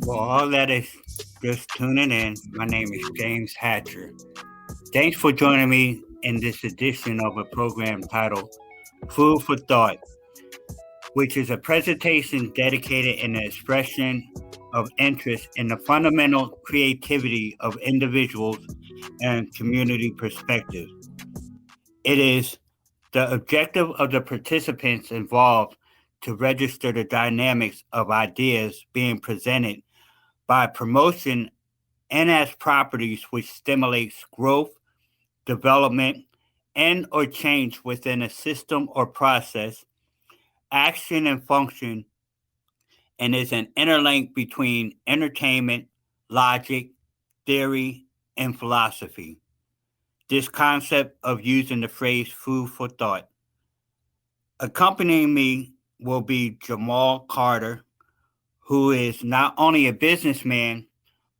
For all that is just tuning in, my name is James Hatcher. Thanks for joining me in this edition of a program titled Food for Thought, which is a presentation dedicated in the expression of interest in the fundamental creativity of individuals and community perspectives. It is the objective of the participants involved to register the dynamics of ideas being presented by promotion and as properties which stimulates growth, development, and or change within a system or process, action and function, and is an interlink between entertainment, logic, theory, and philosophy. This concept of using the phrase food for thought. Accompanying me will be Jamal Carter, who is not only a businessman,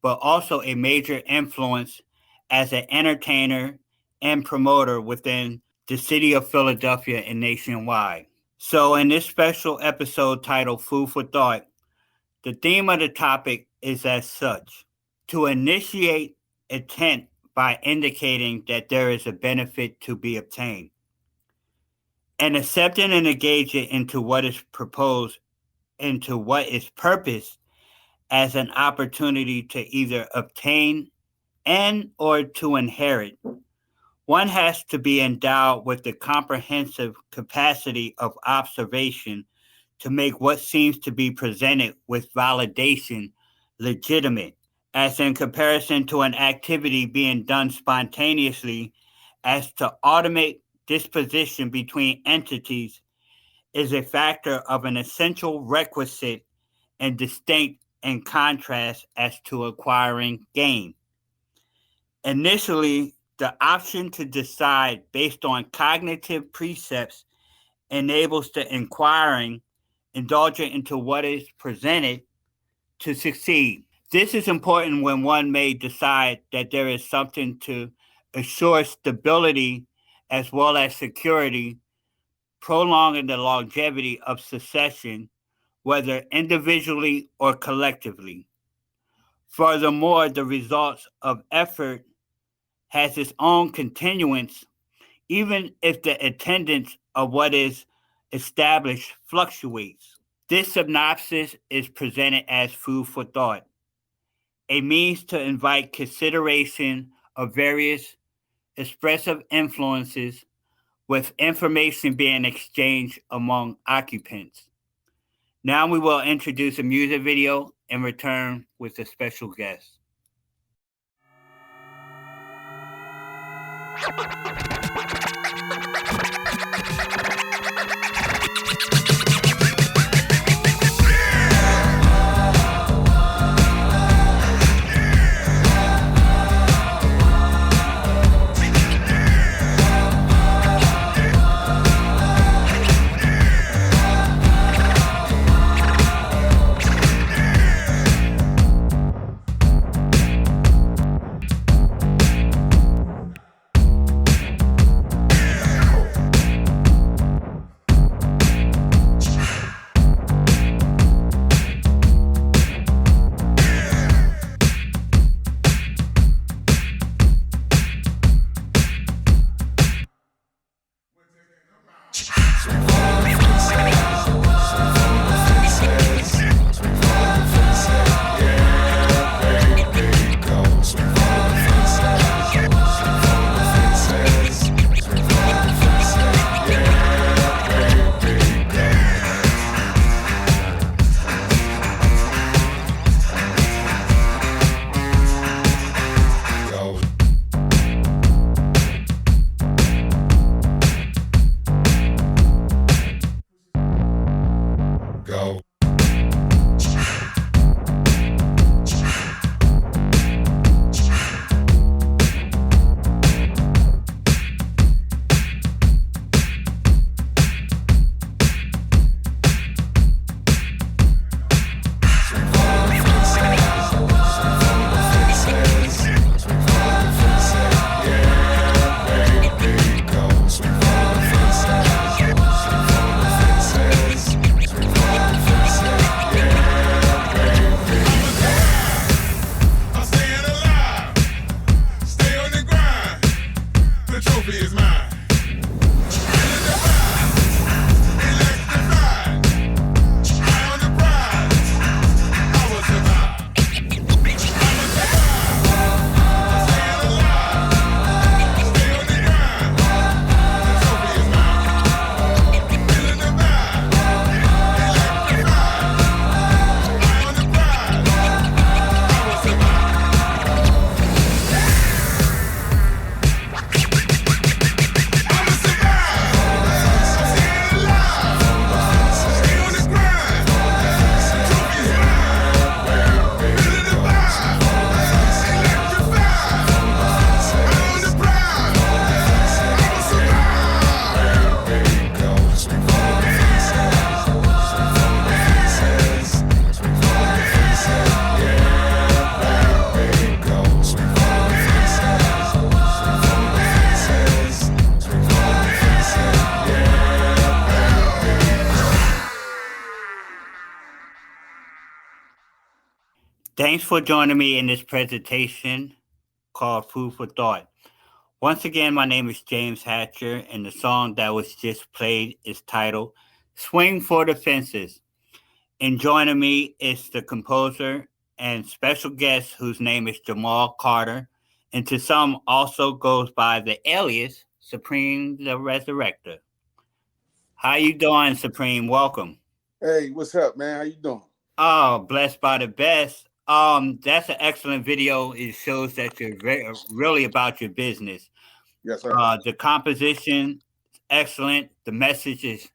but also a major influence as an entertainer and promoter within the city of Philadelphia and nationwide. So in this special episode titled Food for Thought, the theme of the topic is as such: to initiate intent by indicating that there is a benefit to be obtained, and accepting and engaging into what is proposed, into what is purpose as an opportunity to either obtain and or to inherit. One has to be endowed with the comprehensive capacity of observation to make what seems to be presented with validation legitimate, as in comparison to an activity being done spontaneously, as to automate disposition between entities is a factor of an essential requisite and distinct in contrast as to acquiring gain. Initially, the option to decide based on cognitive precepts enables the inquiring, indulging into what is presented, to succeed. This is important when one may decide that there is something to assure stability as well as security, prolonging the longevity of succession, whether individually or collectively. Furthermore, the results of effort has its own continuance, even if the attendance of what is established fluctuates. This synopsis is presented as food for thought, a means to invite consideration of various expressive influences with information being exchanged among occupants. Now we will introduce a music video and return with a special guest. Thanks for joining me in this presentation called Food for Thought. Once again, my name is James Hatcher, and the song that was just played is titled Swing for the Fences. And joining me is the composer and special guest whose name is Jamal Carter, and to some also goes by the alias Supreme the Resurrector. How you doing, Supreme? Welcome. Hey, what's up, man? How you doing? Oh, blessed by the best. That's an excellent video. It shows that you're really about your business. Yes, sir. The composition excellent. The message is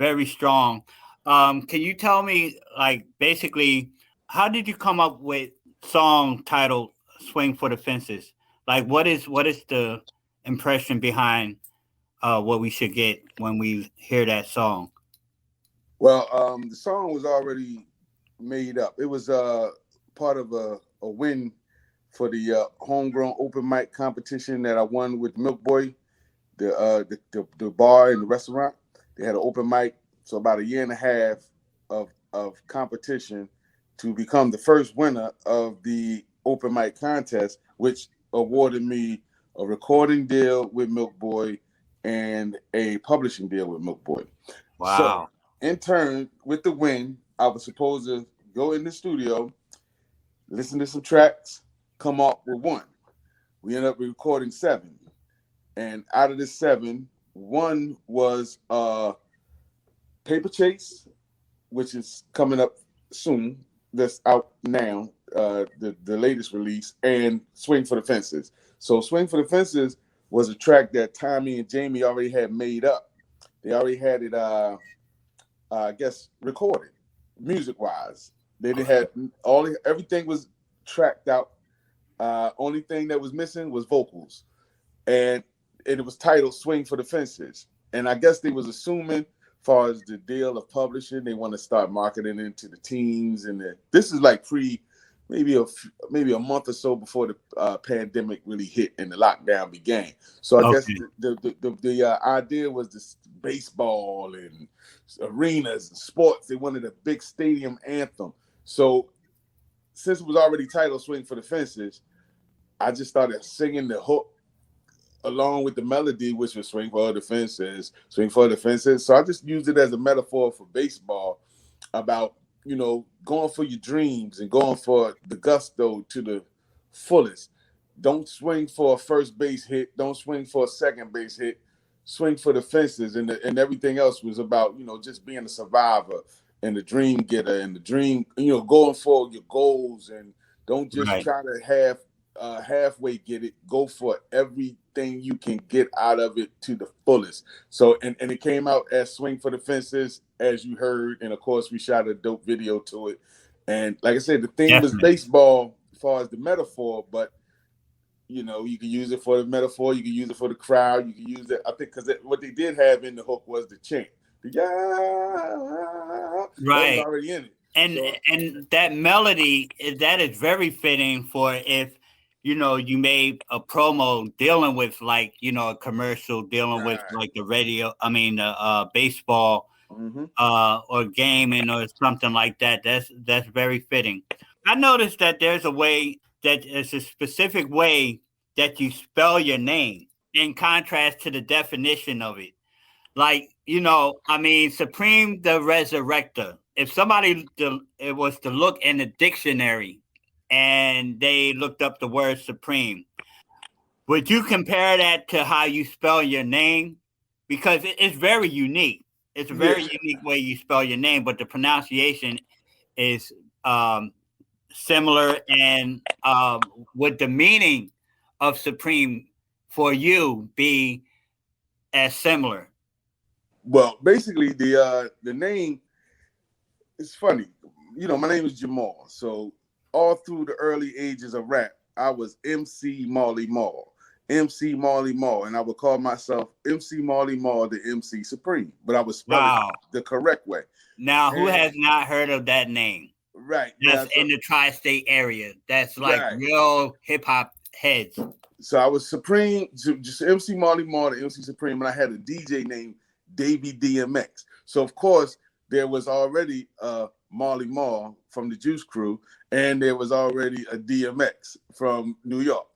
very strong. Can you tell me, like, basically, how did you come up with song titled "Swing for the Fences"? Like, what is the impression behind what we should get when we hear that song? Well, the song was already made up. It was part of a win for the homegrown open mic competition that I won with Milk Boy, the bar and the restaurant. They had an open mic, so about a year and a half of competition to become the first winner of the open mic contest, which awarded me a recording deal with Milk Boy and a publishing deal with Milk Boy. So, Wow. in turn, with the win, I was supposed to go in the studio, listen to some tracks, come up with one. We ended up recording 7. And out of the 7, one was Paper Chase, which is coming up soon. That's out now, the latest release, and Swing for the Fences. So Swing for the Fences was a track that Tommy and Jamie already had made up. They already had it, I guess, recorded, music-wise. They didn't have everything was tracked out. Only thing that was missing was vocals, and it was titled "Swing for the Fences." And I guess they was assuming, as far as the deal of publishing, they want to start marketing into the teens. And this is like maybe a month or so before the pandemic really hit and the lockdown began. So I guess Okay. the idea was this baseball and arenas and sports. They wanted a big stadium anthem. So since it was already titled "Swing for the Fences," I just started singing the hook along with the melody, which was "Swing for the Fences, Swing for the Fences." So I just used it as a metaphor for baseball about, going for your dreams and going for the gusto to the fullest. Don't swing for a first base hit. Don't swing for a second base hit. Swing for the fences, and everything else was about, just being a survivor and the dream getter and the dream, going for your goals, and don't just Right. try to halfway get it. Go for everything you can get out of it to the fullest. So, and it came out as Swing for the Fences, as you heard, and of course we shot a dope video to it. And like I said, the theme was Definitely. baseball as far as the metaphor, but you can use it for the metaphor, you can use it for the crowd, you can use it. I think because what they did have in the hook was the chant. The that was Right. already in it. and So and that melody that is very fitting for if you made a promo dealing with, like, a commercial dealing with, right. like, the radio, I mean, the baseball Mm-hmm. or gaming or something like that. That's very fitting. I noticed that there's a specific way that you spell your name in contrast to the definition of it. Like, I mean, Supreme the Resurrector. If it was to look in the dictionary and they looked up the word Supreme, would you compare that to how you spell your name? Because it's very unique. It's a Yeah. very unique way you spell your name, but the pronunciation is similar. And would the meaning of Supreme for you be as similar? Well, basically the name is funny. My name is Jamal. So all through the early ages of rap, I was MC Marley Marl. MC Marley Marl. And I would call myself MC Marley Marl, the MC Supreme. But I would spell it Wow. the correct way. Now, who And has not heard of that name? right That's now, so in the tri-state area. That's like right. real hip hop heads. So I was Supreme, just MC Marley Marl, the MC Supreme, and I had a DJ named Davey DMX. So of course there was already Marley Marl from the Juice Crew, and there was already a DMX from New York.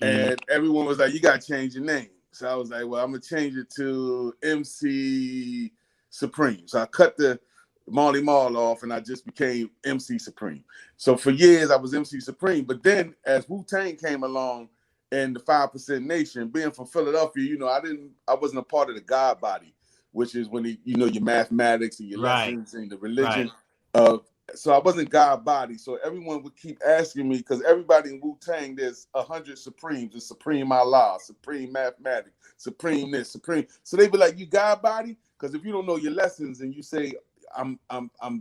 And everyone was like, you got to change your name. So I was like, well, I'm going to change it to MC Supreme. So I cut the Marley Marl off and I just became MC Supreme. So for years I was MC Supreme. But then as Wu-Tang came along and the 5% Nation, being from Philadelphia, you know, I wasn't a part of the God body, which is when your mathematics and your lessons and the religion of. So I wasn't God body. So everyone would keep asking me, because everybody in Wu-Tang, there's 100 Supremes. There's Supreme Allah, Supreme Mathematics, Supreme this, Supreme. So they be like, you God body? Because if you don't know your lessons and you say I'm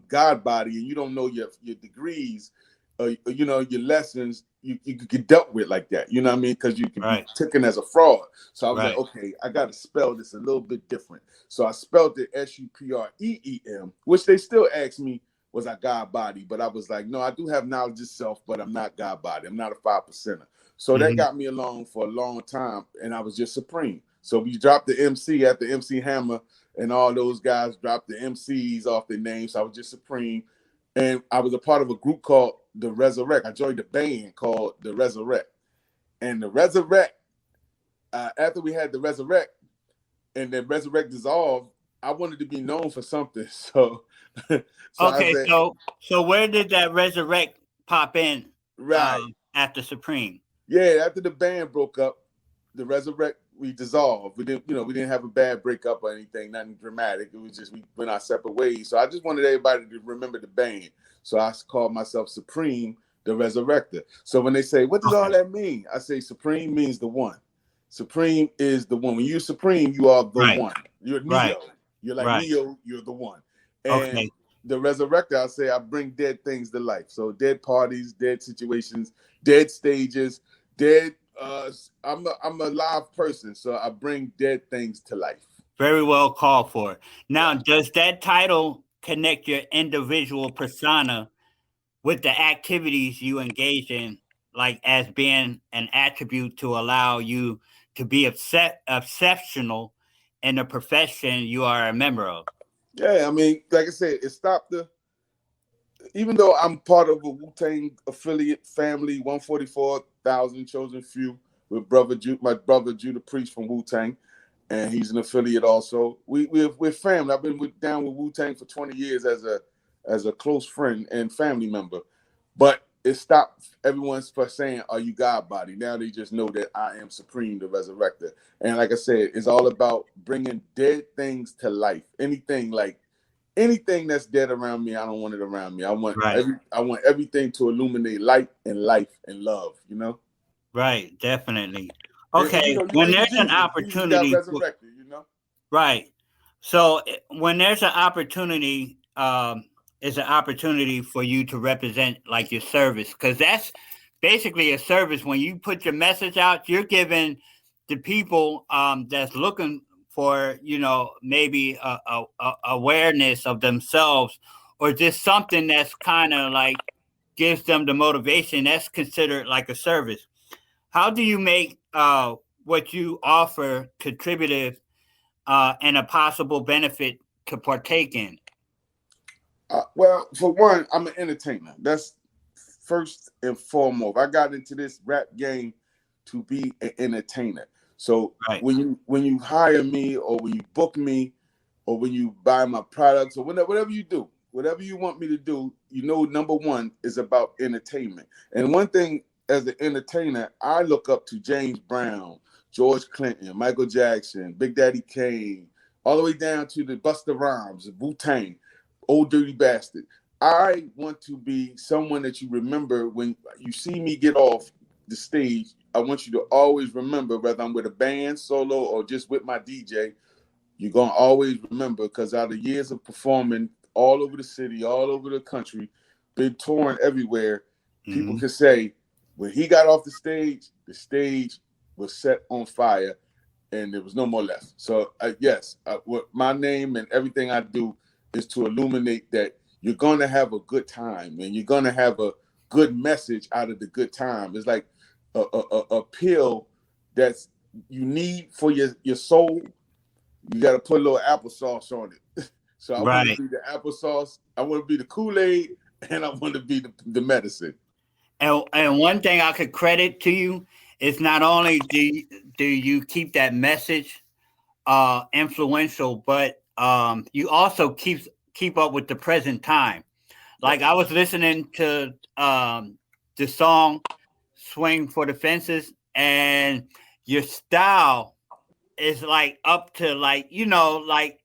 God body and you don't know your degrees, your lessons, you get dealt with like that. You know what I mean? Because you can be taken as a fraud. So I was like, okay, I got to spell this a little bit different. So I spelled it SUPREEM, which they still ask me, was I God body? But I was like, no, I do have knowledge of self, but I'm not God body. I'm not a 5%er. So that got me along for a long time, and I was just Supreme. So we dropped the MC after MC Hammer, and all those guys dropped the MCs off their names. So I was just Supreme. And I was a part of a group called The Resurrect. I joined a band called The Resurrect. And The Resurrect, after we had The Resurrect, and then Resurrect dissolved, I wanted to be known for something. So okay, so where did that Resurrect pop in after Supreme? Yeah, after the band broke up, the Resurrect, we dissolved. We didn't have a bad breakup or anything, nothing dramatic. It was just we went our separate ways. So I just wanted everybody to remember the band. So I called myself Supreme, the Resurrector. So when they say, what does all that mean? I say Supreme means the one. Supreme is the one. When you're Supreme, you are the one. You're Neo. You're like Neo, you're the one. And the Resurrector, I say I bring dead things to life. So dead parties, dead situations, dead stages, dead. I'm a live person, so I bring dead things to life. Very well called for. Now, does that title connect your individual persona with the activities you engage in, like as being an attribute to allow you to be exceptional in the profession you are a member of? Yeah, I mean, like I said, it stopped even though I'm part of a Wu-Tang affiliate family, 144,000 chosen few, with my brother Judah Priest from Wu-Tang, and he's an affiliate also. We're family. I've been down with Wu-Tang for 20 years as a close friend and family member. But it stopped everyone from saying, are you God body? Now they just know that I am Supreme, the Resurrector. And like I said, it's all about bringing dead things to life. Anything that's dead around me, I don't want it around me. I want everything to illuminate light and life and love, you know? Right, definitely. Okay, and when there's Jesus, an opportunity, Jesus got resurrected, you know? Right. So when there's an opportunity, it's an opportunity for you to represent like your service, because that's basically a service. When you put your message out, you're giving the people that's looking for, maybe a awareness of themselves, or just something that's kind of like gives them the motivation. That's considered like a service. How do you make what you offer contributive and a possible benefit to partake in? Well, for one, I'm an entertainer. That's first and foremost. I got into this rap game to be an entertainer. So when you hire me, or when you book me, or when you buy my products, or whatever you do, whatever you want me to do, number one is about entertainment. And one thing, as an entertainer, I look up to James Brown, George Clinton, Michael Jackson, Big Daddy Kane, all the way down to the Busta Rhymes, Wu-Tang, Old Dirty Bastard. I want to be someone that you remember when you see me get off the stage. I want you to always remember, whether I'm with a band, solo, or just with my DJ, you're going to always remember, because out of years of performing all over the city, all over the country, been touring everywhere, people can say, when he got off the stage was set on fire and there was no more left. So what my name and everything I do is to illuminate that you're going to have a good time and you're going to have a good message out of the good time. It's like a pill that's you need for your soul. You got to put a little applesauce on it. So I want to Right. be the applesauce. I want to be the Kool-Aid, and I want to be the medicine. And one thing I could credit to you is not only do you keep that message influential, but you also keep up with the present time. Like Yes. I was listening to the song "Swing for the Fences," and your style is like up to like like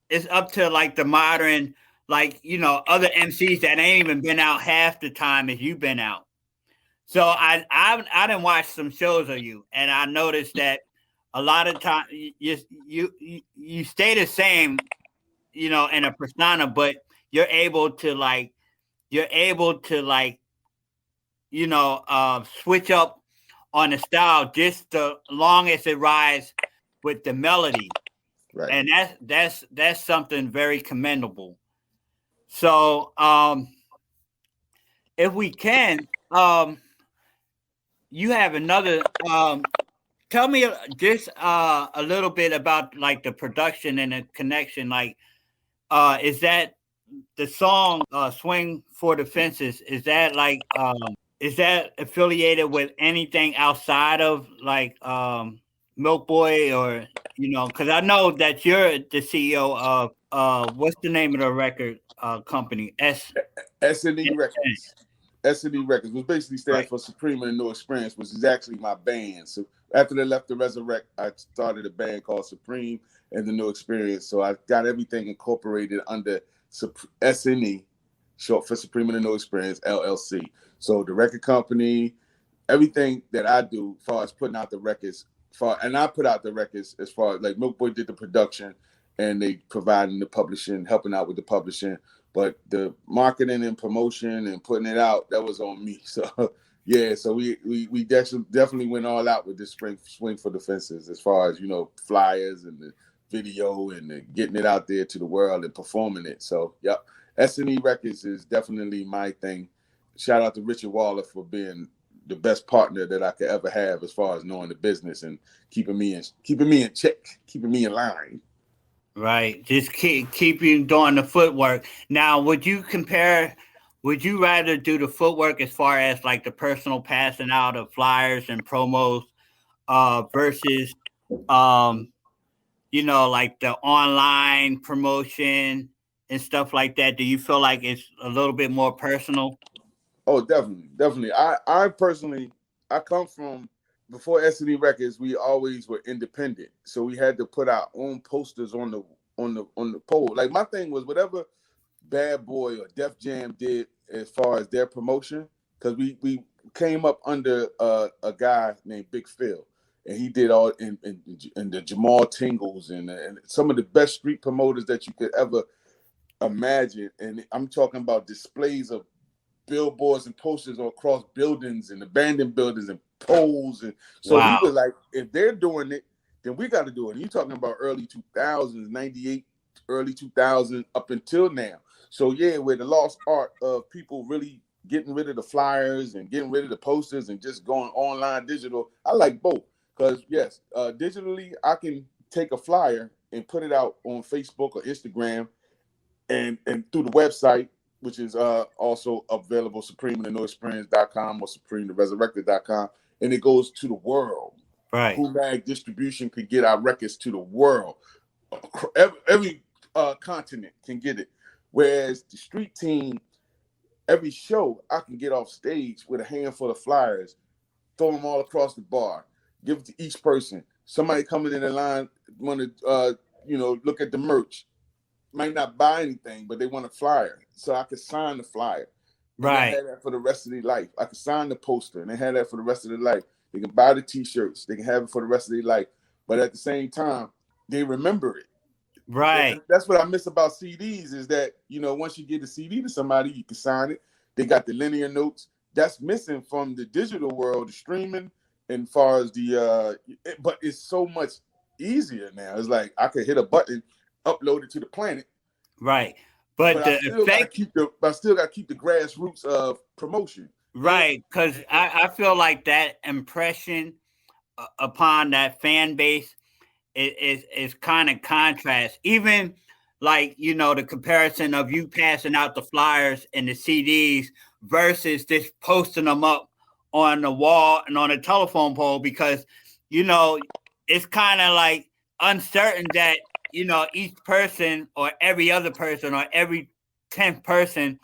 it's up to like the modern like other MCs that ain't even been out half the time as you've been out. So I didn't watch some shows of you, and I noticed that a lot of time you stay the same, in a persona, but you're able to like you're able to like switch up on the style just as long as it rides with the melody, Right. and that's something very commendable. So if we can, you have another. Tell me just a little bit about like the production and the connection. Like, is that the song "Swing for the Fences"? Is that affiliated with anything outside of like Milk Boy or because I know that you're the CEO of what's the name of the record company? S&E Records. S&E Records, which basically stands Right. for Supreme and No Experience, which is actually my band. So after they left the Resurrect, I started a band called Supreme and the No Experience. So I got everything incorporated under S&E, short for Supreme and the No Experience, LLC. So the record company, everything that I do as far as putting out the records, and I put out the records as far as like Milk Boy did the production and they providing the publishing, helping out with the publishing. But the marketing and promotion and putting it out, that was on me. So yeah, so we definitely went all out with this swing for the fences as far as flyers and the video and getting it out there to the world and performing it. So yep, S&E Records is definitely my thing. Shout out to Richard Waller for being the best partner that I could ever have as far as knowing the business and keeping me in check, keeping me in line. Right. Just keep you doing the footwork. Now, would you compare? Would you rather do the footwork as far as like the personal passing out of flyers and promos, versus, um, like the online promotion and stuff like that? Do you feel like it's a little bit more personal? Oh, definitely. I personally, I come from before S&E Records. We always were independent, so we had to put our own posters on the pole. Like my thing was whatever Bad Boy or Def Jam did as far as their promotion, because we came up under a guy named Big Phil, and he did all in the Jamal Tingles and some of the best street promoters that you could ever imagine. And I'm talking about displays of billboards and posters across buildings and abandoned buildings and poles. And so we Wow. were like, if they're doing it, then we got to do it. And you're talking about early 2000s, 98, early 2000s up until now. So yeah, with the lost art of people really getting rid of the flyers and getting rid of the posters and just going online digital, I like both. Because yes, digitally, I can take a flyer and put it out on Facebook or Instagram and through the website, which is also available, supremeandthenoexperience.com or supremetheresurrected.com, and it goes to the world. Right. Who Mag Distribution can get our records to the world. Every continent can get it. Whereas the street team, every show, I can get off stage with a handful of flyers, throw them all across the bar, give it to each person. Somebody coming in the line want to, look at the merch, might not buy anything, but they want a flyer. So I could sign the flyer. And they Right. had that for the rest of their life. I could sign the poster and they had that for the rest of their life. They can buy the t-shirts. They can have it for the rest of their life. But at the same time, they remember it. Right. And that's what I miss about CDs is that, once you get a CD to somebody, you can sign it. They got the linear notes. That's missing from the digital world, the streaming, and far as but it's so much easier now. It's like I could hit a button, upload it to the planet. Right. But But I the still got to effect. keep the grassroots of promotion. And Right, because I feel like that impression upon that fan base is kind of contrast. Even like, you know, the comparison of you passing out the flyers and the CDs versus just posting them up on the wall and on a telephone pole, because, you know, it's kind of like uncertain that, you know, each person or every other person or every 10th person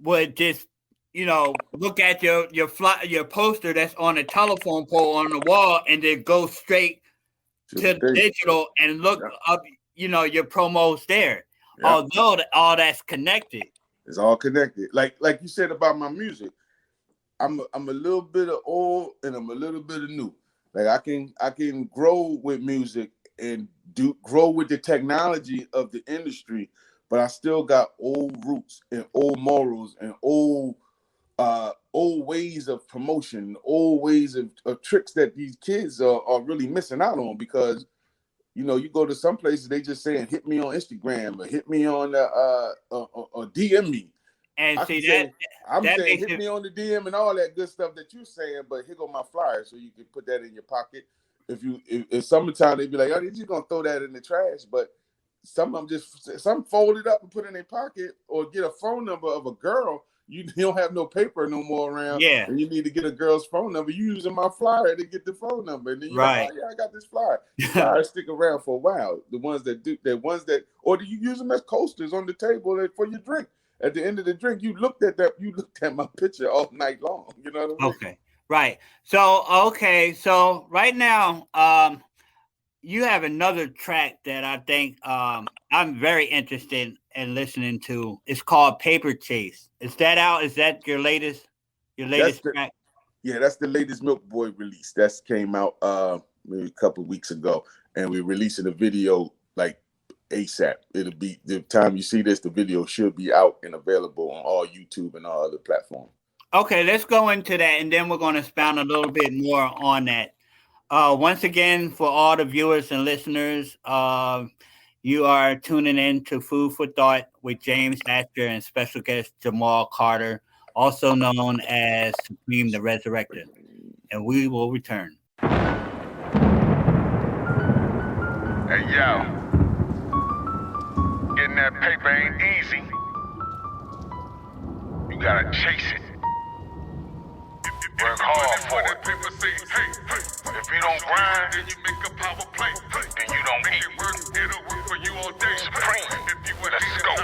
would just, you know, look at your poster that's on a telephone pole on the wall and then go straight to digital and look up, you know, your promos there. Although all that's connected. It's all connected. Like you said about my music, I'm a little bit of old and I'm a little bit of new. Like I can grow with music and grow with the technology of the industry, but I still got old roots and old morals and old ways of promotion, old ways of tricks that these kids are really missing out on, because, you know, you go to some places, they just saying, hit me on Instagram or hit me on or DM me. And I'm saying hit me on the DM and all that good stuff that you're saying, but here go my flyer so you can put that in your pocket. If summertime, they be like, oh, they're just gonna throw that in the trash, but some of them some fold it up and put it in their pocket, or get a phone number of a girl. You don't have no paper no more around, and you need to get a girl's phone number. You using my flyer to get the phone number, and then you're like, oh yeah, I got this flyer. Flyers stick around for a while. The ones that or do you use them as coasters on the table for your drink? At the end of the drink, you looked at my picture all night long. You know what I mean? Okay, right. So right now, you have another track that I think I'm very interested in listening to. It's called Paper Chase. Is that out? Is that your latest track? Yeah, that's the latest Milk Boy release. That came out maybe a couple of weeks ago, and we're releasing a video like ASAP. It'll be, the time you see this, the video should be out and available on all YouTube and all other platforms. Okay, let's go into that, and then we're going to expound a little bit more on that. Once again, for all the viewers and listeners, you are tuning in to Food for Thought with James Hatcher and special guest Jamal Carter, also known as Supreme the Resurrector. And we will return. Hey, yo. Getting that paper ain't easy. You gotta chase it. Work hard for it. If you don't grind, then you make a power play. Then you don't eat. It'll work for you all day. Supreme. Let's go.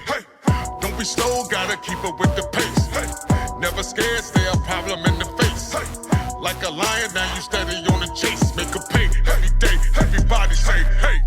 Hey, don't be slow, gotta keep up with the pace. Never scared, stay a problem in the face. Like a lion, now you steady on the chase. Make a pay every day. Everybody say, hey.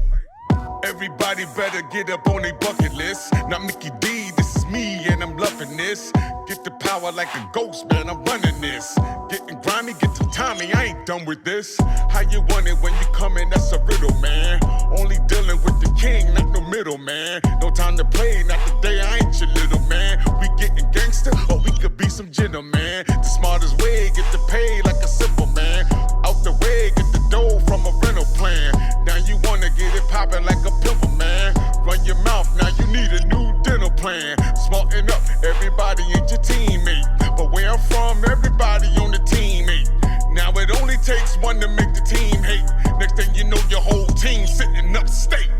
Everybody better get up on their bucket list. Not Mickey D, this is me and I'm loving this. Get the power like a ghost, man, I'm running this. Getting grimy, get to Tommy, I ain't done with this. How you want it when you come in, that's a riddle, man. Only dealing with the king, not no middle, man. No time to play, not today, I ain't your little man. We getting gangster, or we could be some gentleman. The smartest way, get the pay like a simple man. Out the way, get the dough from a rental plan. Now you wanna get it poppin' like a pimple, man. Run your mouth, now you need a new dental plan. Smarten up, everybody ain't your teammate. But where I'm from, everybody on the team ain't. Now it only takes one to make the team hate. Next thing you know, your whole team sitting upstate.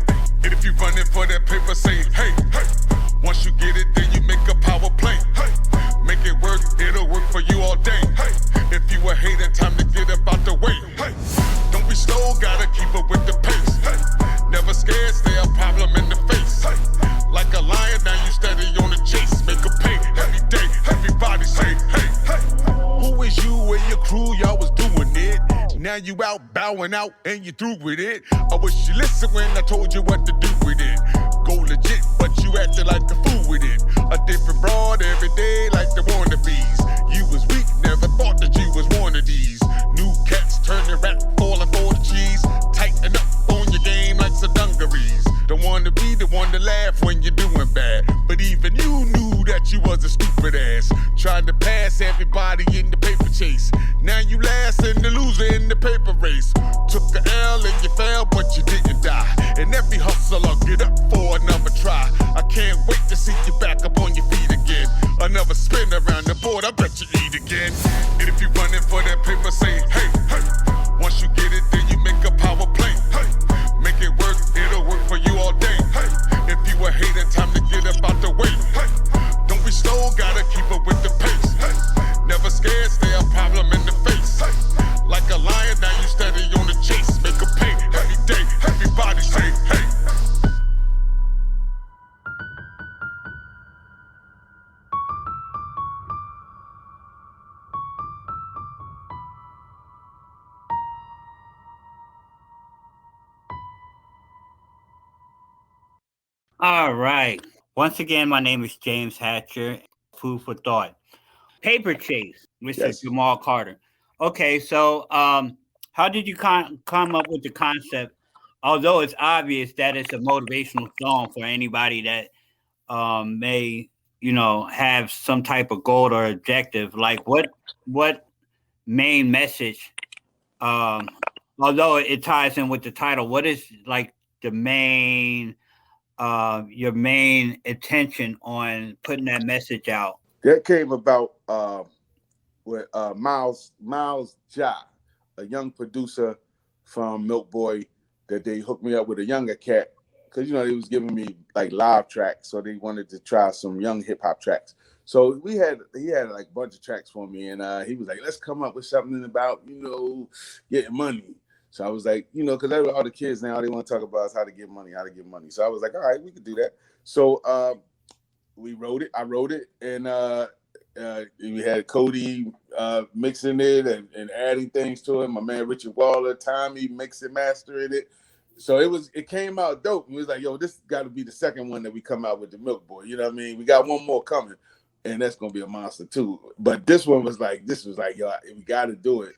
And if you running for that paper, say, hey, hey. Once you get it, then you make a power play. Hey. Make it work, it'll work for you all day. Hey. If you a hater, time to get up out the way. Hey. Don't be slow, gotta keep up with the pace. Hey. Never scared, stay a problem in the face. Hey. Like a lion, now you steady on the chase. Make a pay every day, everybody say, hey, hey. Who is you and your crew, y'all was doing it. Now you out bowing out and you through with it. I wish you listened when I told you what to do with it. Go legit, but you acted like a fool with it. A different broad every day like the wannabes. You was weak, never thought that you was one of these. New cats turn your rap, falling for the cheese. Tighten up on your game like some dungarees. Don't wanna be the one to laugh when you're doing bad. But even you knew that you was a stupid ass. Trying to pass everybody in the paper chase. Now you last and the loser in the paper race. Took a L and you fell, but you didn't die. And every hustler get up for another try. I can't wait to see you back up on your feet again. Another spin around the board, I bet you eat again. And if you running for that paper, say, hey, hey. Once you get it, then you make a power play. Hey. Make it work, it'll work for you all day. Hey. All right. Once again, my name is James Hatcher. Food for thought. Paper Chase, Mr. Yes. Jamal Carter. Okay, so how did you come up with the concept? Although it's obvious that it's a motivational song for anybody that may, have some type of goal or objective. Like what main message? Um, Although it ties in with the title, what is like the main your main intention on putting that message out? That came about with Miles Ja, a young producer from Milk Boy, that they hooked me up with a younger cat because they was giving me like live tracks, so they wanted to try some young hip hop tracks. So he had like a bunch of tracks for me, and he was like, "Let's come up with something about getting money." So I was like, because all the kids now they want to talk about is how to get money, how to get money. So I was like, all right, we could do that. So we wrote it. I wrote it, and we had Cody mixing it and adding things to it. My man Richard Waller, Tommy mixing, mastering it. So it came out dope. And we was like, yo, this got to be the second one that we come out with the Milk Boy. You know what I mean? We got one more coming, and that's gonna be a monster too. But this was like, yo, we got to do it.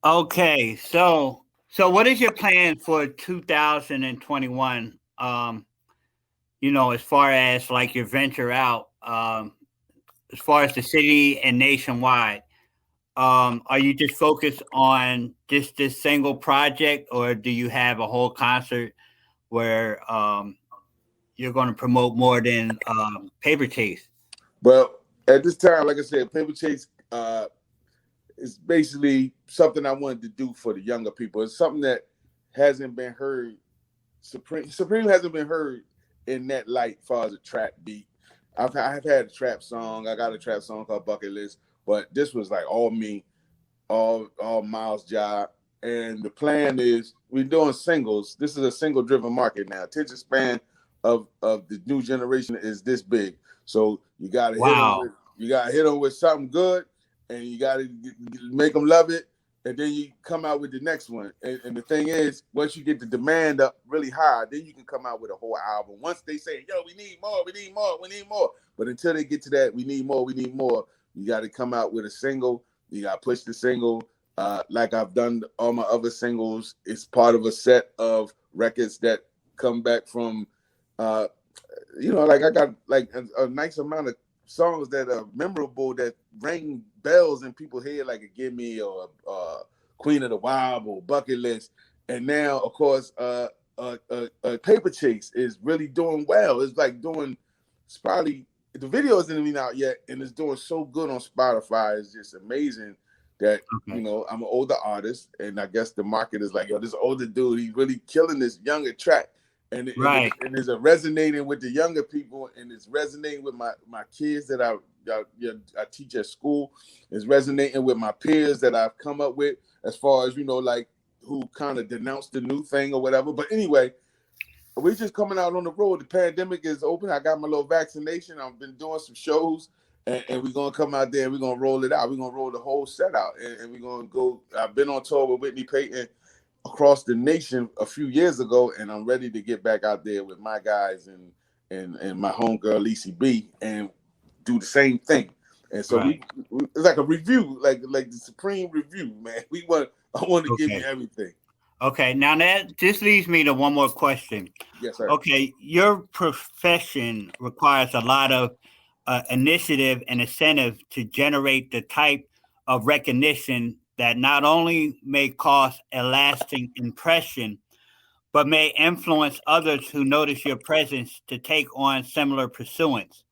Okay, so what is your plan for 2021? As far as like your venture out, as far as the city and nationwide, are you just focused on just this single project, or do you have a whole concert where you're going to promote more than Paper Chase? But at this time, like I said, Paper Chase is basically something I wanted to do for the younger people. It's something that hasn't been heard. Supreme hasn't been heard in that light as far as a trap beat. I've had a trap song. I got a trap song called Bucket List, but this was like all me, all Miles Ja. And the plan is we're doing singles. This is a single driven market now. Attention span of the new generation is this big. So you gotta hit them with something good, and you gotta make them love it, and then you come out with the next one. And the thing is, once you get the demand up really high, then you can come out with a whole album. Once they say, yo, we need more, we need more, we need more. But until they get to that, we need more, you got to come out with a single. You got to push the single. Like I've done all my other singles. It's part of a set of records that come back from, like I got like a nice amount of songs that are memorable that ring bells in people's head, like a Gimme or Queen of the Wild or Bucket List. And now, of course, Paper Chase is really doing well. It's like it's probably, the video isn't even out yet, and it's doing so good on Spotify. It's just amazing that, I'm an older artist, and I guess the market is like, yo, this older dude, he's really killing this younger track. And it's resonating with the younger people, and it's resonating with my kids that I teach at school. It's resonating with my peers that I've come up with, as far as like who kind of denounced the new thing or whatever. But anyway, we're just coming out on the road. The pandemic is open. I got my little vaccination. I've been doing some shows, and we're gonna come out there and we're gonna roll it out. We're gonna roll the whole set out, and we're gonna go. I've been on tour with Whitney Payton across the nation a few years ago, and I'm ready to get back out there with my guys and my homegirl Lacey B and do the same thing. And so we it's like a review, like the Supreme review, man. I want to give you everything. Okay, now that just leads me to one more question. Yes, sir. Okay, your profession requires a lot of initiative and incentive to generate the type of recognition that not only may cause a lasting impression, but may influence others who notice your presence to take on similar pursuits.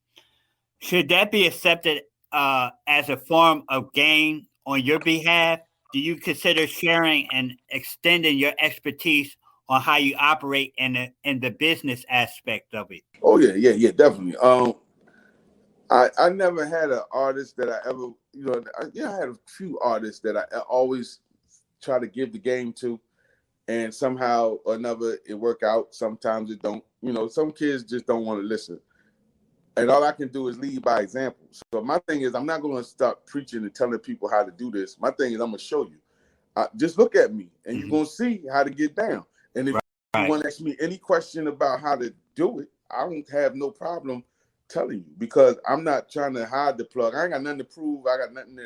Should that be accepted as a form of gain on your behalf? Do you consider sharing and extending your expertise on how you operate in the business aspect of it? Oh yeah, definitely. I never had an artist that I ever, I had a few artists that I always try to give the game to, and somehow or another it work out. Sometimes it don't. Some kids just don't want to listen, and all I can do is lead by example. So my thing is, I'm not going to start preaching and telling people how to do this. My thing is, I'm going to show you. Just look at me, and you're going to see how to get down. And if you want to ask me any question about how to do it, I don't have no problem telling you, because I'm not trying to hide the plug. I ain't got nothing to prove. I got nothing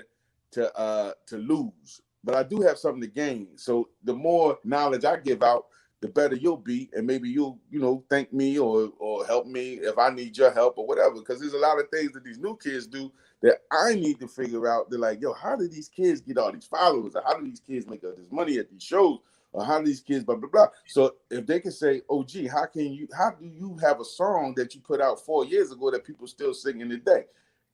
to lose, but I do have something to gain. So the more knowledge I give out, the better you'll be, and maybe you'll, thank me or help me if I need your help or whatever. Because there's a lot of things that these new kids do that I need to figure out. They're like, yo, how do these kids get all these followers? Or how do these kids make all this money at these shows? Or how do these kids blah blah blah? So if they can say, oh gee, how do you have a song that you put out 4 years ago that people still singing today?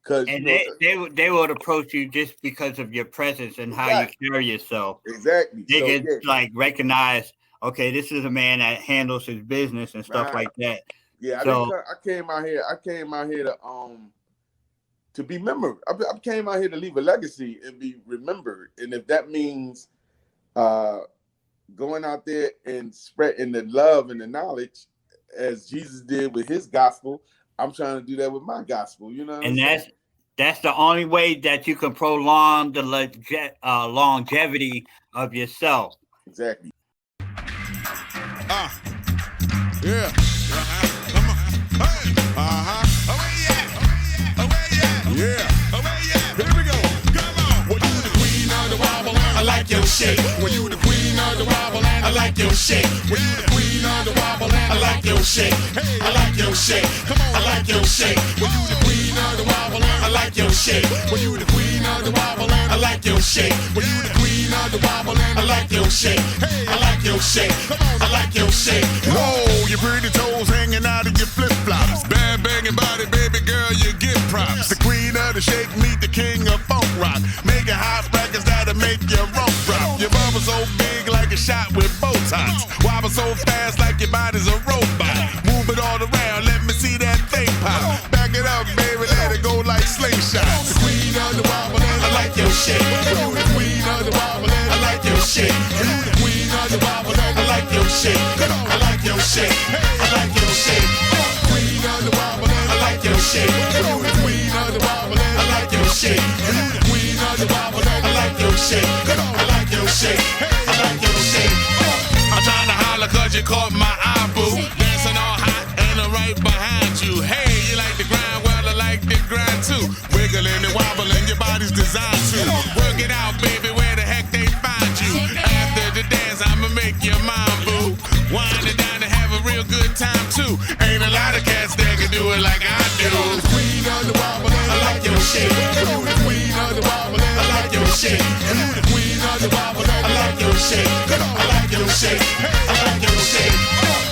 Because they would approach you just because of your presence and how you carry yourself. Exactly. They can like recognize, okay, this is a man that handles his business and stuff like that. Yeah, so, I came out here to be remembered. I came out here to leave a legacy and be remembered. And if that means going out there and spreading the love and the knowledge as Jesus did with his gospel, I'm trying to do that with my gospel, and that's the only way that you can prolong the longevity of yourself. Exactly. Yeah. Come on. Hey. Yeah. Here we go. Come on. Well, you the queen of the wobble and I like your shape. Well, you the queen of the wobble and I like your shape. Well, you the queen of the wobble and I like your shape. Hey, I like your shape. Come on, I like your shape. Well, you the queen of the wobble and I like your shape. Well, you the queen of the wobble and I like your shape. Well, you the queen of the wobble and I like your shape. Hey, I like your shape. Come on, I like your shape. Whoa, your pretty toes hanging out of your flip flops. Bad banging body, baby girl, you get props. The queen of the shake, meet the king of funk rock. Making hot records that'll make your rope drop. Your bubble so big like a shot with Botox. Wobble so fast like your body's a robot. Move it all around, let me see that thing pop. Back it up, baby, let it go like slingshot. The queen of the wobble and I like your shape. You the queen of the wobble and I like your shape. You the queen of the wobble and I like your shape. I like your shape. I like your shape. Queen of the wobble and I like your shape. You the queen of the wobble and I like your shape. You the queen of the wobble and I like your shape. I like your shape. I like your shape. I'm trying to holler cause you caught my eye, boo. Dancing all hot and I'm right behind you. Hey, you like the grind? Well, I like the grind too. Wiggling and wobbling, your body's designed to. Work it out, baby, where the heck they find you. After the dance, I'ma make your mind, boo. Wind it down and have a real good time too. Ain't a lot of cats that can do it like I do. You the queen of the wobble and I like your shape. You the queen of the wobble and I like your shape. You the queen of the wobble and I like your shape. I like your shape. I like your shape.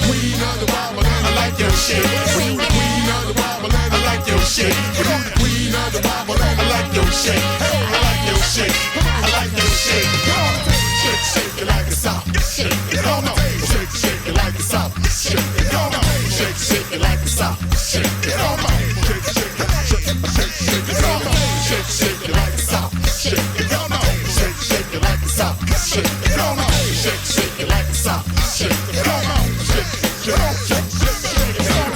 Queen of the wobble and I like your shape. You the queen of the wobble and I like your shape. You the queen of the wobble and I like your shape. I like your shape. I like your shape. Shake, shake it like it's up. Shake it on up. Shake, shake it like it's up. Shake it on up. Shake, shake it like it's up. Shake it on up. Shake, shake it, shake it on up. Shake, shake it like it's up. Shake it on up. Shake, shake it like it's up. Shake it on up. Shake, shake it like it's up. Shake it on up.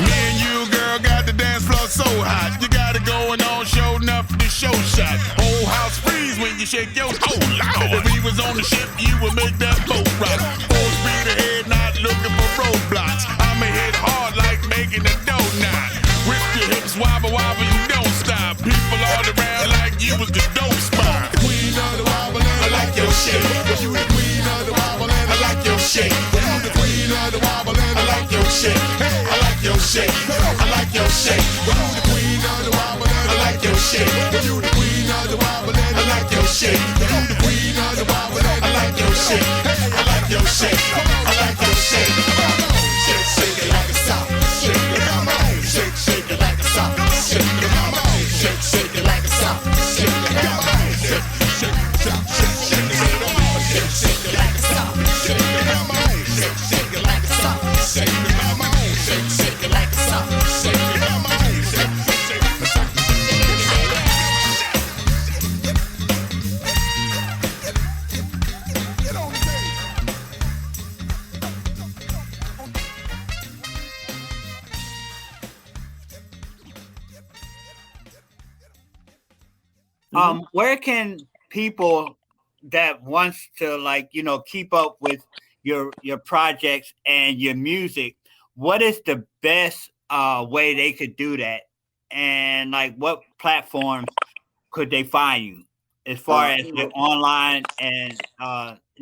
Me and you, girl, got the dance floor so hot. You got it going on, show enough for the show shot. Whole house freeze when you shake your oh Lord. If we was on the ship, you would make that boat rock. Full speed ahead, not looking for roadblocks. I'ma hit hard like making a donut. Whip your hips, wobble, wobble, you don't stop. People all around like you was the dope spot. The queen of the wobble and I like your shape. You the queen of the wobble and I like your shape. You the queen of the wobble and I like your shape. I like your shape. I like your shape. You the queen of the wobble and I like your shape. You the queen of the wobble and I like your shape. You the queen of the wobble and I like your shape. I like your shape. I like your shape. Shake, shake it like it's up. Shake it on my. Shake, shake it like it's up. Shake it on my. Shake, shake it like it's up. Shake it on my. Shake, shake, shake, shake, shake it on my. Shake, shake it like it's up. Shake it on my. Shake, shake it like it's up. Shake it on my. Shake, shake it like it's up. Shake it on my. Shake, shake it. Where can people that wants to keep up with your projects and your music, what is the best way they could do that, and like what platforms could they find you as far as like online and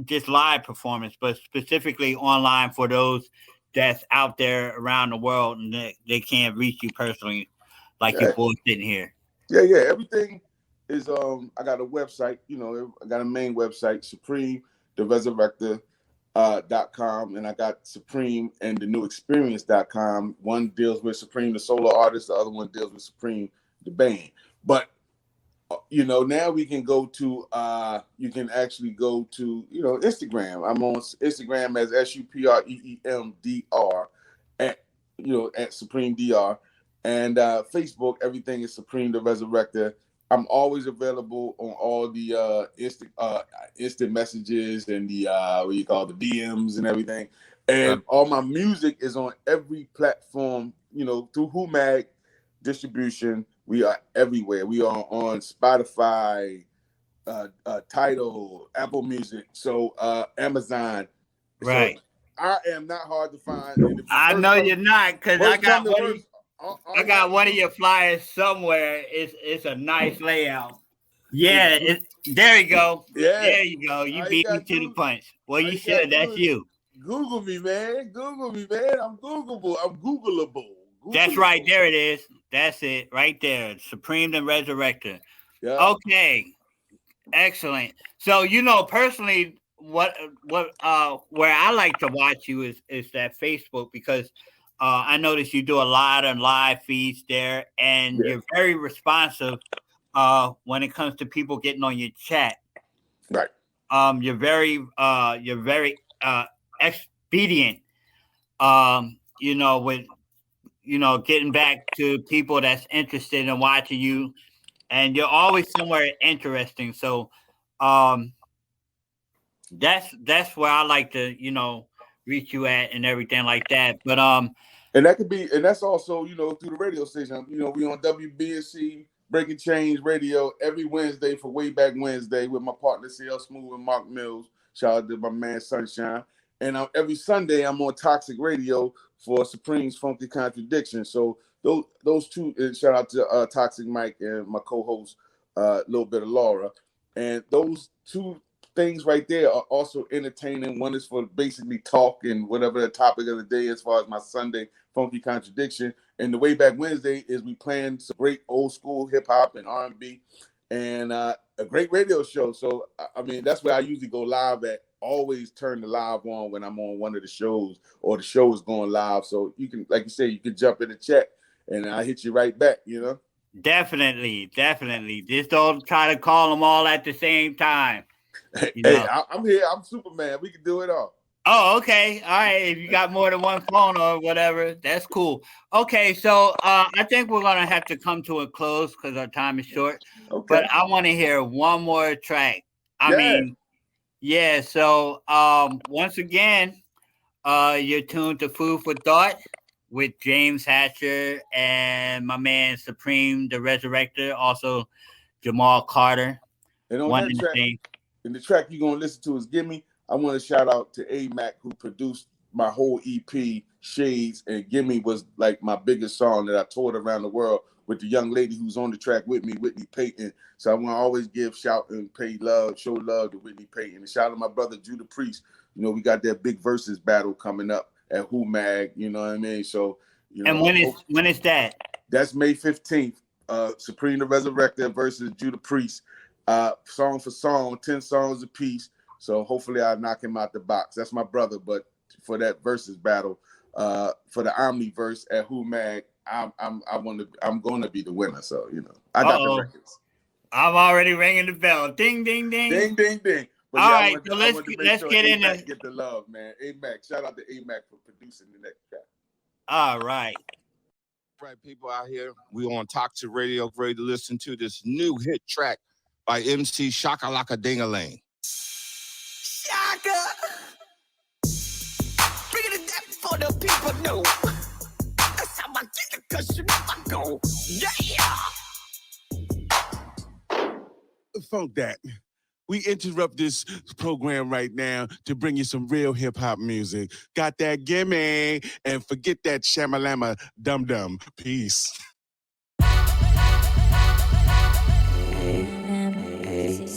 just live performance, but specifically online for those that's out there around the world and they can't reach you personally, like your boy sitting here. Yeah. Everything is I got a website, I got a main website, Supreme the Resurrector .com, and I got Supreme and the New Experience.com. One deals with Supreme the solo artist, the other one deals with Supreme the band. But now we can go to you can actually go to Instagram. I'm on Instagram as SUPREEMDR at Supreme DR, and Facebook, everything is Supreme the Resurrector. I'm always available on all the instant messages and the the DMs and everything. And all my music is on every platform, through WhoMag distribution. We are everywhere. We are on Spotify, Tidal, Apple Music, so Amazon. Right. So I am not hard to find. I know you're not, because I got one of your flyers somewhere. It's a nice layout. Yeah, there you go. Yeah, there you go. You beat me to the punch. Well, you should. That's you. Google me, man. I'm Googleable. I'm Googleable. That's right. There it is. That's it. Right there. Supreme the Resurrector. Yeah. Okay. Excellent. So, personally, what where I like to watch you is that Facebook, because I notice you do a lot of live feeds there, and you're very responsive when it comes to people getting on your chat. Right. You're very expedient. With getting back to people that's interested in watching you, and you're always somewhere interesting. So, that's where I like to, reach you at and everything like that. But and that could be, and that's also through the radio station. We on WBSC Breaking Change Radio every Wednesday for Way Back Wednesday with my partner CL Smooth and Mark Mills. Shout out to my man Sunshine. And every Sunday I'm on Toxic Radio for Supreme's Funky Contradiction. So those two, and shout out to Toxic Mike and my co-host Little Bit of Laura. And those two things right there are also entertaining. One is for basically talk and whatever the topic of the day as far as my Sunday Funky Contradiction. And the Way Back Wednesday is we playing some great old school hip hop and R&B and a great radio show. So, I mean, that's where I usually go live at. Always turn the live on when I'm on one of the shows or the show is going live. So you can, like you say, you can jump in the chat and I hit you right back, Definitely. Just don't try to call them all at the same time. Hey, I'm here. I'm Superman. We can do it all. Oh, okay. All right. If you got more than one phone or whatever, that's cool. Okay. So I think we're going to have to come to a close because our time is short. Okay. But I want to hear one more track. So once again, you're tuned to Food for Thought with James Hatcher and my man Supreme the Resurrector, also Jamal Carter. And on that track, and the track you're going to listen to is Gimme. I want to shout out to A-Mac, who produced my whole EP, Shades, and Gimme was like my biggest song that I toured around the world with the young lady who's on the track with me, Whitney Payton. So I want to always show love to Whitney Payton. And shout out to my brother, Judah Priest. We got that big versus battle coming up at WhoMag, you know what I mean? So, and when is that? That's May 15th. Supreme the Resurrector versus Judah Priest. Song for song, 10 songs apiece. So hopefully I knock him out the box. That's my brother, but for that versus battle, for the Omniverse at WhoMag, I'm gonna be the winner. So I got the records. I'm already ringing the bell. Ding ding ding. Ding ding ding. But all right, so let's get in there. Get the love, man. A-Mac, shout out to A-Mac for producing the next track. All right. Right, people out here, we on Toxic Radio, ready to listen to this new hit track by MC Shaka Laka Ding-a-Ling. Shaka! Bring it up for the people know. That's how I get it, cause you know I go. Yeah! Funk that. We interrupt this program right now to bring you some real hip-hop music. Got that gimme, and forget that shamalama dum-dum. Peace.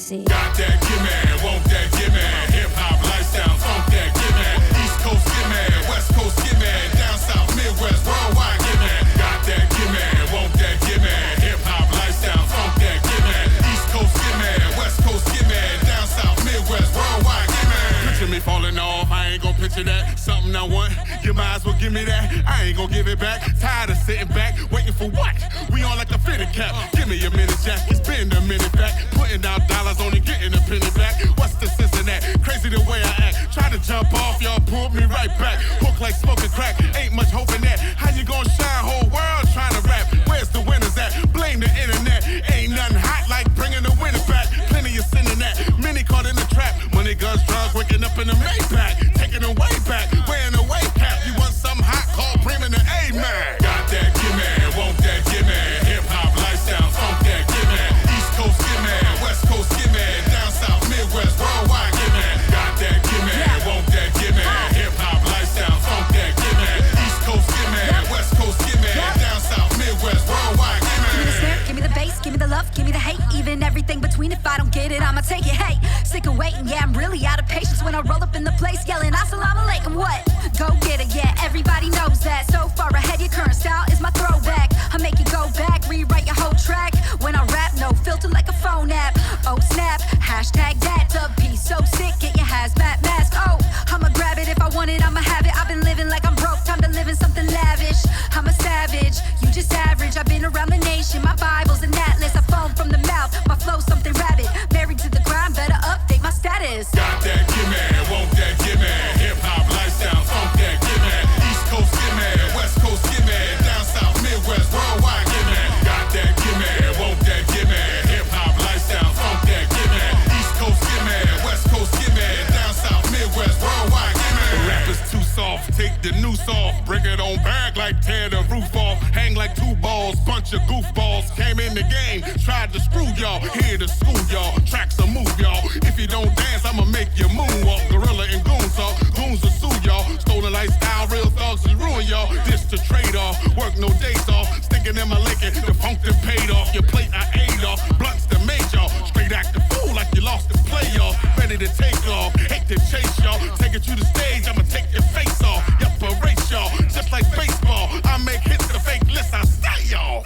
Got that gimme, want that gimme. Hip-hop lifestyle, funk that gimme. East Coast gimme, West Coast gimme. Down South, Midwest, worldwide gimme. Got that gimme, want that gimme. Hip-hop lifestyle, funk that gimme. East Coast gimme, West Coast gimme. Down South, Midwest, worldwide gimme. Picture me falling off, I ain't gon' picture that. Something I want, you might as well give me that. I ain't gon' give it back. Tired of sitting back, waiting for what? We on like a PhillyCAM. Give me a minute, Jack. It's been a minute back. Putting down dollars, only getting a penny back. What's the sense in that? Crazy the way I act. Try to jump off, y'all pulled me right back. Hook like smoking crack. Ain't much hope in that. How you gonna shine? Whole world trying to rap. Where's the winners at? Blame the internet. Ain't nothing hot like bringing the winners back. Plenty of sin in that. Many caught in the trap. Money, guns, drugs, waking up in the Maybach. Taking them way back. Wearing a way cap. You want something hot? Call Bremen the A-man. Got that gimme, want that gimme. Hip-hop lifestyle, funk that gimme. East Coast gimme, West Coast gimme. Down South, Midwest, worldwide gimme. Got that gimme, want that gimme. Hip-hop lifestyle, funk that gimme. East Coast gimme, West Coast gimme. Down South, Midwest, worldwide gimme. Give me the snare, give me the bass, give me the love, give me the hate. Even everything between, if I don't get it, I'ma take it. Hey, sick of waiting, yeah, I'm really out of patience. When I roll up in the place yelling, assalamu alaikum, what? Go get it, yeah, everybody knows that. So far ahead, your current style is my throwback. I make you go back, rewrite your whole track. When I rap, no filter like a phone app. Oh snap, hashtag that, the piece so sick, get your hazmat mask. Oh, I'ma grab it if I want it, I'ma have it. I've been living like I'm broke, time to live in something lavish. I'm a savage, you just average. I've been around the nation, my Bible's an atlas. I foam from the mouth, my flow's something rabid. Married to the grind, better update my status. Got that gimme, want that gimme. Hip-hop lifestyle, funk that gimme. East Coast gimme, West Coast gimme. Down South, Midwest, worldwide gimme. Got that gimme, want that gimme. Hip-hop lifestyle, funk that gimme. East Coast gimme, West Coast gimme. Down South, Midwest, worldwide gimme. The rap is too soft, take the noose off. Bring it on back like tear the roof off. Hang like two balls, bunch of goofballs. Came in the game, tried to screw y'all. Here to school y'all, tracks a move y'all. If you don't dance, I'ma make you moonwalk. Gorilla and goons talk, goons will sue y'all. Stolen lifestyle, real thugs will ruin y'all. This to trade off, work no days off. Sticking in my Lincoln, the funk that paid off. Your plate I ate off, blunts that made y'all. Straight act the fool like you lost the playoff. Ready to take off, hate to chase y'all. Take it to the stage, I'ma take your face off. Yup, erase y'all, just like baseball. I make hits the fake list, I stay y'all.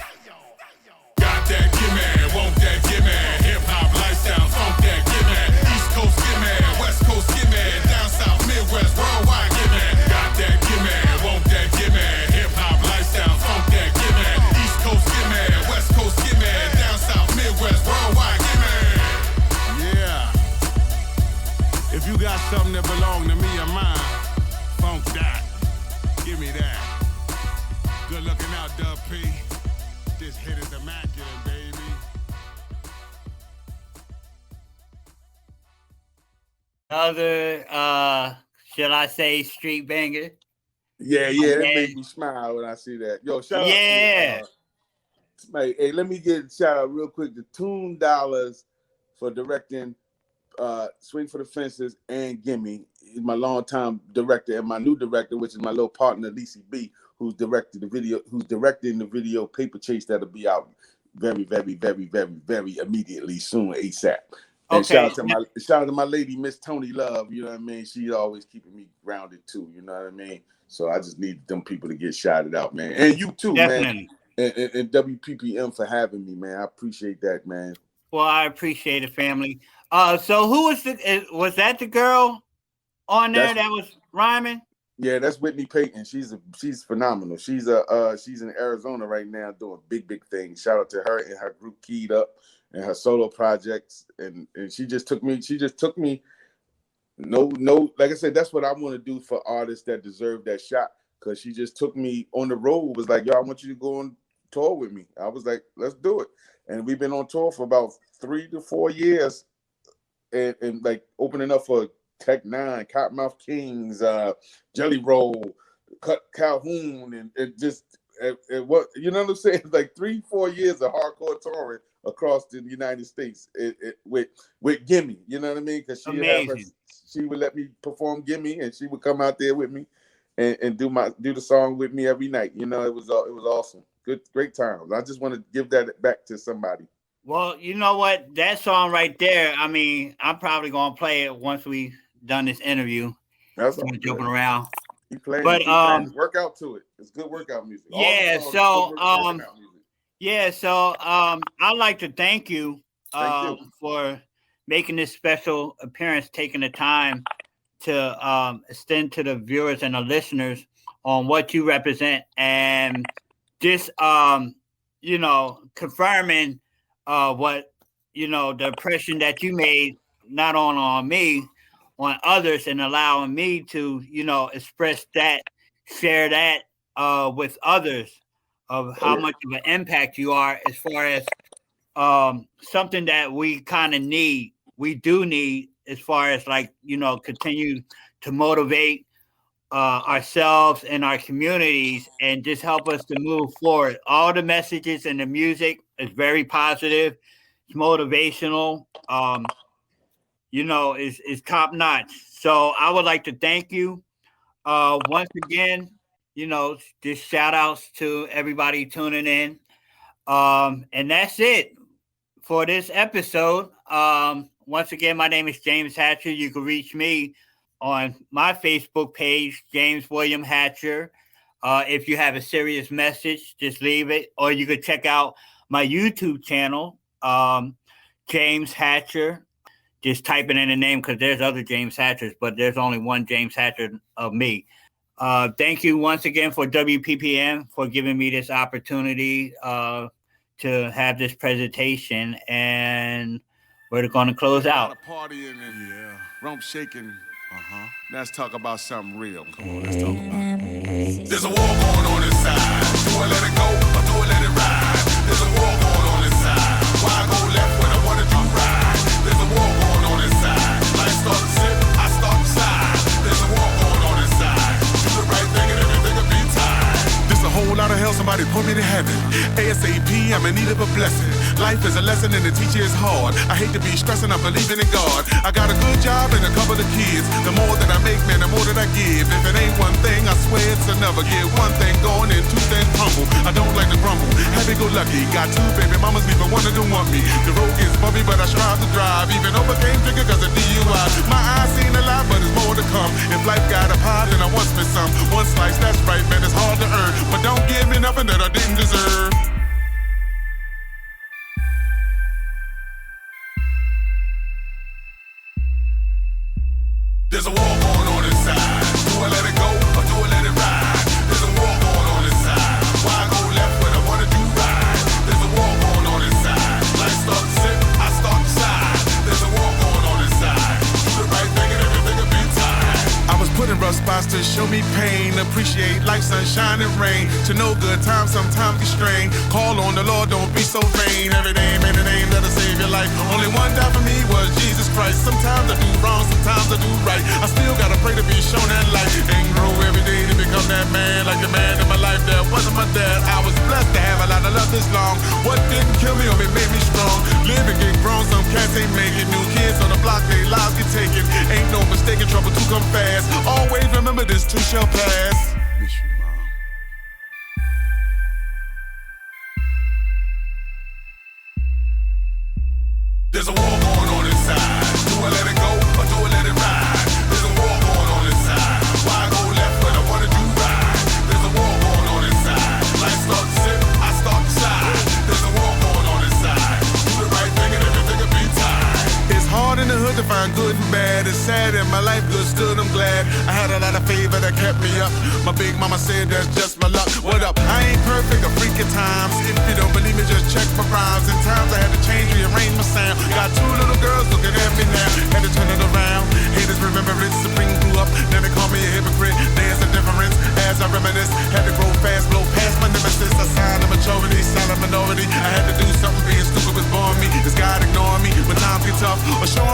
Got that gimme, want that gimme. Hip-hop lifestyle, funk that gimme. East Coast gimme, West Coast gimme. Down South, Midwest, worldwide gimme. Got that gimme, want that gimme. Hip-hop lifestyle, funk that gimme. East Coast gimme, West Coast gimme. Down South, Midwest, worldwide gimme. Yeah. If you got something that belong to me or mine, funk that. Give me that. Good looking out, Dub P. This hit is immaculate, baby. Another, shall I say, street banger? Yeah, that made me smile when I see that. Yo, shout out to hey, let me get a shout out real quick to Toon Dollars for directing Swing for the Fences and Gimme. He's my longtime director, and my new director, which is my little partner, Lacey B, who's directing the video Paper Chase that'll be out very, very, very, very, very immediately soon, ASAP. And Okay. shout out to my lady, Miss Tony Love. You know what I mean? She's always keeping me grounded too. You know what I mean? So I just need them people to get shouted out, man. And you too, Definitely. man. And WPPM for having me, man. I appreciate that, man. Well, I appreciate it, family. So who was that the girl on there that was rhyming? Yeah, that's Whitney Payton. She's phenomenal. She's in Arizona right now doing big things. Shout out to her and her group Keyed Up and her solo projects. And she just took me. No, like I said, that's what I want to do for artists that deserve that shot. Cause she just took me on the road, was like, yo, I want you to go on tour with me. I was like, let's do it. And we've been on tour for about 3 to 4 years and like opening up for Tech Nine, Cottonmouth Kings, Jelly Roll, Cut Calhoun, and just what you know what I'm saying? Like 3-4 years of hardcore touring across the United States with Gimme. You know what I mean? Because she would let me perform Gimme, and she would come out there with me and do the song with me every night. You know, it was awesome. Great times. I just want to give that back to somebody. Well, you know what? That song right there, I mean, I'm probably going to play it once we done this interview. That's all jumping around. Keep playing, but work out to it. It's good workout music. Yeah, so I'd like to thank you for making this special appearance, taking the time to extend to the viewers and the listeners on what you represent, and just confirming what the impression that you made not only on me, on others, and allowing me to express that, share that with others of how much of an impact you are, as far as something that we kind of need. We do need, as far as continue to motivate ourselves and our communities, and just help us to move forward. All the messages and the music is very positive. It's motivational. Is top notch. So I would like to thank you once again. Just shout outs to everybody tuning in. And that's it for this episode. Once again, my name is James Hatcher. You can reach me on my Facebook page, James William Hatcher. If you have a serious message, just leave it. Or you could check out my YouTube channel, James Hatcher. Just type it in the name, because there's other James Hatchers, but there's only one James Hatcher of me. Thank you once again for WPPM for giving me this opportunity to have this presentation, and we're going to close out. Partying and rump shaking. Let's talk about something real. Come on, let's talk about it. There's a war going on inside. Do I let it go or do I let it ride? There's a war going on inside. Why I go left when I want to do right? There's a war going on inside. Life starts to sip, I start to slide. There's a war going on inside. Do the right thing and everything will be tied. There's a whole lot of hell, somebody put me to heaven. ASAP, I'm in need of a blessing. Life is a lesson and the teacher is hard. I hate to be stressing, I'm believing in God. I got a good job and a couple of kids. The more that I make, man, the more that I give. If it ain't one thing, I swear it's another. Get one thing going and two things crumble. I don't like to grumble. Happy go lucky. Got 2 baby mamas, neither one of them want me. The road gets bumpy, but I strive to drive. Even overcame drinking cause of DUI. My eyes seen a lot, but there's more to come. If life got a pie, then I want me some. One slice, that's right, man, it's hard to earn. But don't give me nothing that I didn't deserve. There's a war going on inside. Do I let it go or do I let it ride? There's a war going on inside. Why I go left when I want to do right? There's a war going on inside. Life starts to sip, I start to slide. There's a war going on inside. Do the right thing and everything will be tied. I was put in rough spots to show me pain. Appreciate life, sunshine and rain. To know good times sometimes get strained. Call on the Lord, don't be so vain. Every name in the name that'll save your life. Only one died for me was Jesus Christ. Sometimes I do wrong, sometimes I do right. I still gotta pray to be shown that light and grow every day to become that man. Like the man in my life that wasn't my dad. I was blessed to have a lot of love this long. What didn't kill me or it made me strong. Live and get grown, some cats ain't make it. New kids on the block, they lives get taken. Ain't no mistaking, trouble to come fast. Always remember this too shall pass. Miss you, Mom. There's a war going on inside. Do I let it go or do I let it ride? There's a war going on inside. Why I go left when I want to do right? There's a war going on inside. Life starts to sip, I start to slide. There's a war going on inside. Do the right thing and everything will be tied. It's hard in the hood to find good and bad. It's sad in my life, good stood, I'm glad. I had a lot of favor that kept me up. My big mama said that's just my luck. What up? I ain't perfect, a freak at times. If you don't believe me, just check my rhymes. In times I had to change, rearrange my sound. Got 2 little girls looking at me now. Had to turn it around. Haters remember it, Supreme grew up. Then they call me a hypocrite. There's a difference as I reminisce. Had to grow fast, blow past my nemesis. I signed a majority, silent minority. I had to do something, being stupid was born me. This God ignoring me when times get tough. Or showing